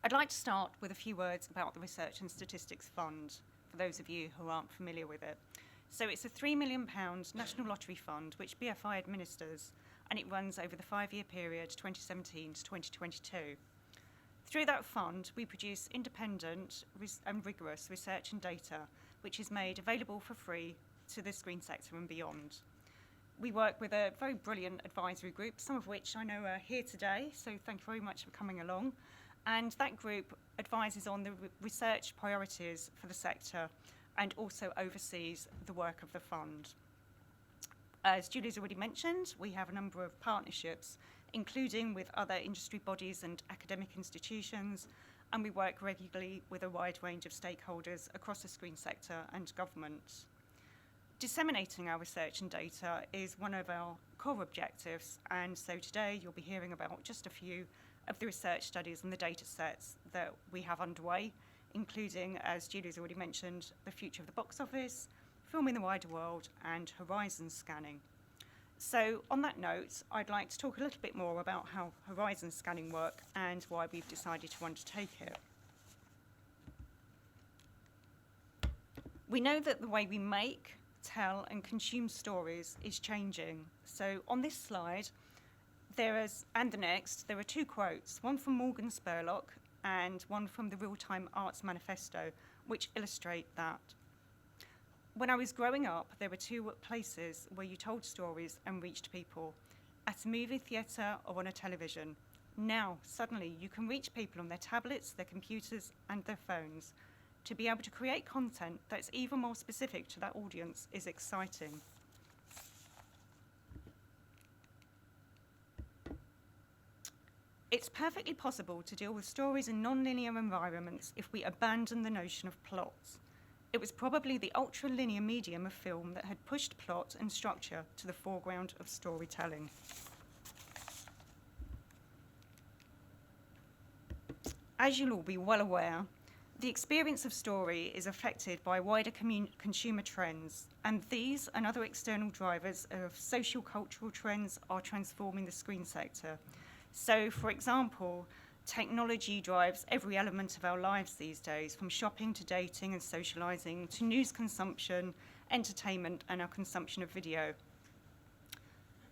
I'd like to start with a few words about the Research and Statistics Fund, for those of you who aren't familiar with it. So it's a £3 million national lottery fund which BFI administers, and it runs over the 5-year period 2017 to 2022. Through that fund, we produce independent and rigorous research and data, which is made available for free to the screen sector and beyond. We work with a very brilliant advisory group, some of which I know are here today, so thank you very much for coming along. And that group advises on the research priorities for the sector and also oversees the work of the fund. As Julie's already mentioned, we have a number of partnerships, including with other industry bodies and academic institutions, and we work regularly with a wide range of stakeholders across the screen sector and government. Disseminating our research and data is one of our core objectives, and so today you'll be hearing about just a few of the research studies and the data sets that we have underway, including, as Julie's already mentioned, the future of the box office, film in the wider world, and horizon scanning. So on that note, I'd like to talk a little bit more about how horizon scanning work and why we've decided to undertake it. We know that the way we make, tell, and consume stories is changing. So on this slide, and the next, there are two quotes, one from Morgan Spurlock and one from the Real-Time Arts Manifesto, which illustrate that. When I was growing up, there were two places where you told stories and reached people, at a movie theatre or on a television. Now, suddenly, you can reach people on their tablets, their computers, and their phones. To be able to create content that's even more specific to that audience is exciting. It's perfectly possible to deal with stories in non-linear environments if we abandon the notion of plots. It was probably the ultra-linear medium of film that had pushed plot and structure to the foreground of storytelling. As you'll all be well aware, the experience of story is affected by wider consumer trends, and these and other external drivers of social cultural trends are transforming the screen sector. So, for example, technology drives every element of our lives these days, from shopping to dating and socializing to news consumption, entertainment, and our consumption of video.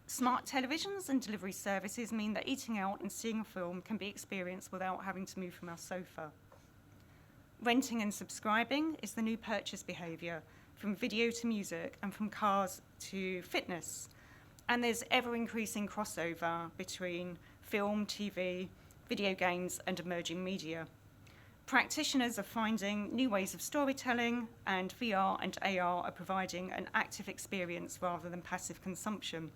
Smart televisions and delivery services mean that eating out and seeing a film can be experienced without having to move from our sofa. Renting and subscribing is the new purchase behavior, from video to music and from cars to fitness. And there's ever-increasing crossover between film, TV, video games, and emerging media. Practitioners are finding new ways of storytelling, and VR and AR are providing an active experience rather than passive consumption.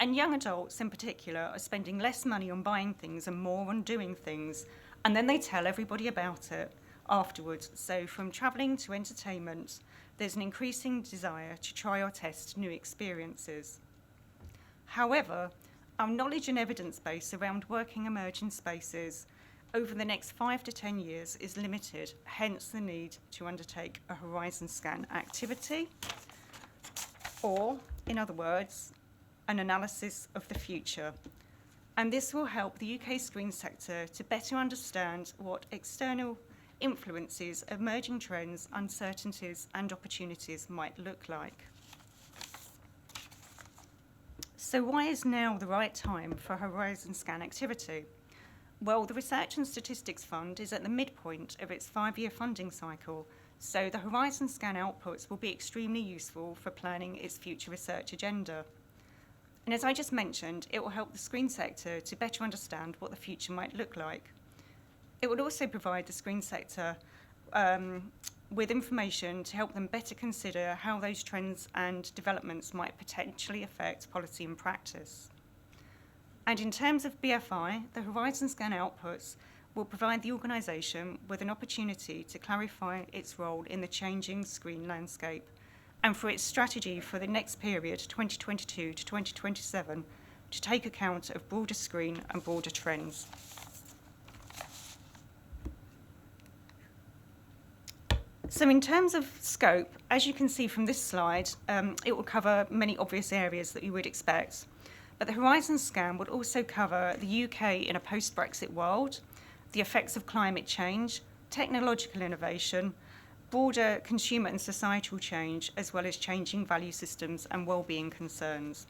And young adults in particular are spending less money on buying things and more on doing things, and then they tell everybody about it afterwards. So from travelling to entertainment, there's an increasing desire to try or test new experiences. However, our knowledge and evidence base around working emerging spaces over the next 5 to 10 years is limited, hence the need to undertake a horizon scan activity, or, in other words, an analysis of the future. And this will help the UK screen sector to better understand what external influences, emerging trends, uncertainties, and opportunities might look like. So why is now the right time for horizon scan activity? Well, the Research and Statistics Fund is at the midpoint of its 5-year funding cycle, so the horizon scan outputs will be extremely useful for planning its future research agenda. And as I just mentioned, it will help the screen sector to better understand what the future might look like. It would also provide the screen sector with information to help them better consider how those trends and developments might potentially affect policy and practice. And in terms of BFI, the horizon scan outputs will provide the organisation with an opportunity to clarify its role in the changing screen landscape and for its strategy for the next period, 2022 to 2027, to take account of broader screen and broader trends. So in terms of scope, as you can see from this slide, it will cover many obvious areas that you would expect. But the Horizon Scan would also cover the UK in a post-Brexit world, the effects of climate change, technological innovation, broader consumer and societal change, as well as changing value systems and well-being concerns.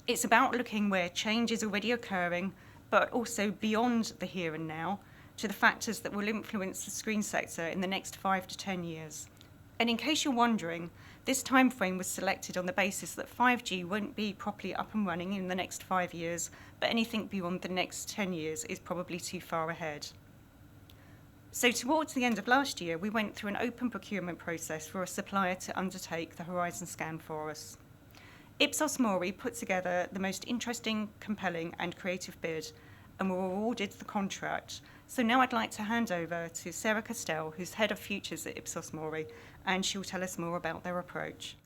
It's about looking where change is already occurring, but also beyond the here and now, to the factors that will influence the screen sector in the next 5 to 10 years. And in case you're wondering, this timeframe was selected on the basis that 5G won't be properly up and running in the next 5 years, but anything beyond the next 10 years is probably too far ahead. So towards the end of last year, we went through an open procurement process for a supplier to undertake the horizon scan for us. Ipsos Mori put together the most interesting, compelling and creative bid and were awarded the contract. So now I'd like to hand over to Sarah Castell, who's Head of Futures at Ipsos Mori, and she'll tell us more about their approach.